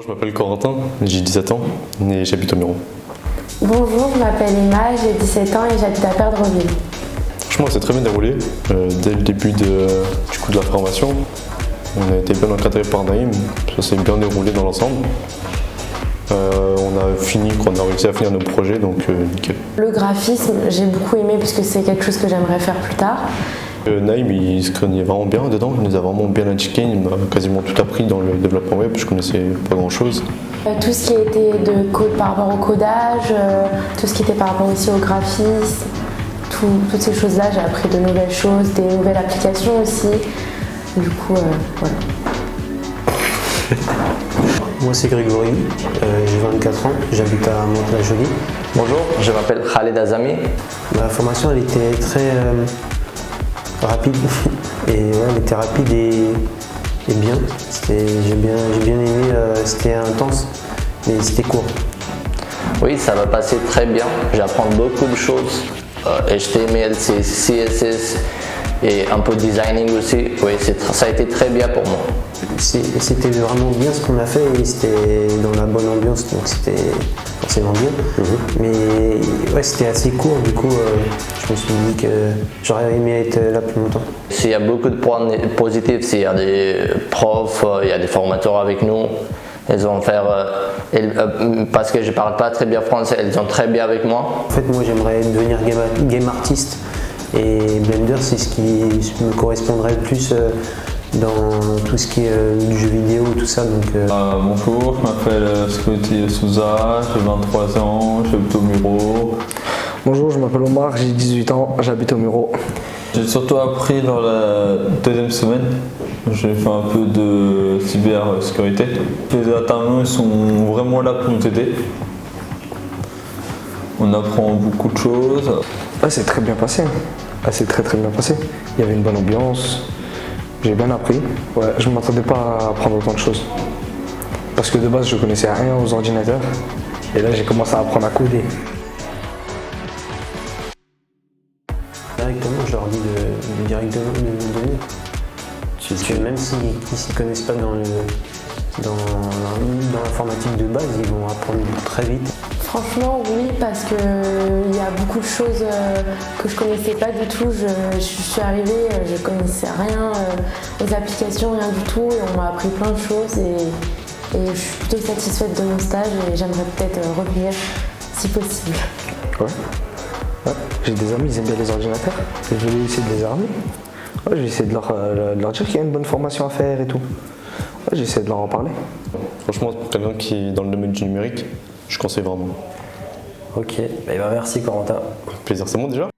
Je m'appelle Corentin, j'ai 17 ans et j'habite au Muro. Bonjour, je m'appelle Emma, j'ai 17 ans et j'habite à Perdreville. Franchement, c'est très bien déroulé. Dès le début de la formation, on a été bien encadré par Naïm, ça s'est bien déroulé dans l'ensemble. On a réussi à finir nos projets, donc nickel. Le graphisme, j'ai beaucoup aimé puisque c'est quelque chose que j'aimerais faire plus tard. Naïm, il se connaissait vraiment bien dedans, il nous a vraiment bien indiqué, il m'a quasiment tout appris dans le développement web, je connaissais pas grand chose. Tout ce qui était par rapport au codage, tout ce qui était par rapport aussi au graphisme, toutes ces choses-là, j'ai appris de nouvelles choses, des nouvelles applications aussi. Du coup, voilà. Moi c'est Grégory, j'ai 24 ans, j'habite à Mantes-la-Jolie. Bonjour, je m'appelle Khaled Azami. La formation elle était très rapide et ouais, elle était rapide et bien. J'ai bien aimé, c'était intense mais c'était court. Oui, ça va passer très bien, j'apprends beaucoup de choses. HTML, CSS et un peu de designing aussi. Oui, ça a été très bien pour moi. C'était vraiment bien ce qu'on a fait et c'était dans la bonne ambiance, donc c'était forcément bien. Mais ouais, c'était assez court, du coup je me suis dit que j'aurais aimé être là plus longtemps. Il y a beaucoup de points positifs, il y a des profs, il y a des formateurs avec nous. Ils vont faire, parce que je parle pas très bien français, ils sont très bien avec moi. En fait, moi j'aimerais devenir game artiste et Blender c'est ce qui me correspondrait le plus dans tout ce qui est du jeu vidéo et tout ça. Donc, Bonjour, je m'appelle Scotty Souza, j'ai 23 ans, j'habite au Muro. Bonjour, je m'appelle Omar, j'ai 18 ans, j'habite au Muro. J'ai surtout appris dans la deuxième semaine. J'ai fait un peu de cybersécurité. Les intervenants ils sont vraiment là pour nous aider. On apprend beaucoup de choses. Ah, c'est très bien passé. Ah, c'est très bien passé. Il y avait une bonne ambiance. J'ai bien appris. Ouais, je ne m'attendais pas à apprendre autant de choses. Parce que de base, je connaissais rien aux ordinateurs. Et là, j'ai commencé à apprendre à coder. Directement, je leur dis de directement de venir. Même s'ils ne s'y connaissent pas dans l'informatique de base, ils vont apprendre très vite. Franchement, oui, parce qu'il y a beaucoup de choses que je connaissais pas du tout. Je suis arrivée, je connaissais rien aux applications, rien du tout, et on m'a appris plein de choses. Et je suis plutôt satisfaite de mon stage et j'aimerais peut-être revenir si possible. Ouais. J'ai des amis, ils aiment bien les ordinateurs. Je vais essayer de les armer. Ouais, je vais essayer de leur dire qu'il y a une bonne formation à faire et tout. Ouais, j'essaie de leur en parler. Franchement, pour quelqu'un qui est dans le domaine du numérique, je conseille vraiment. Ok, bah merci Corentin. Plaisir, c'est bon déjà ?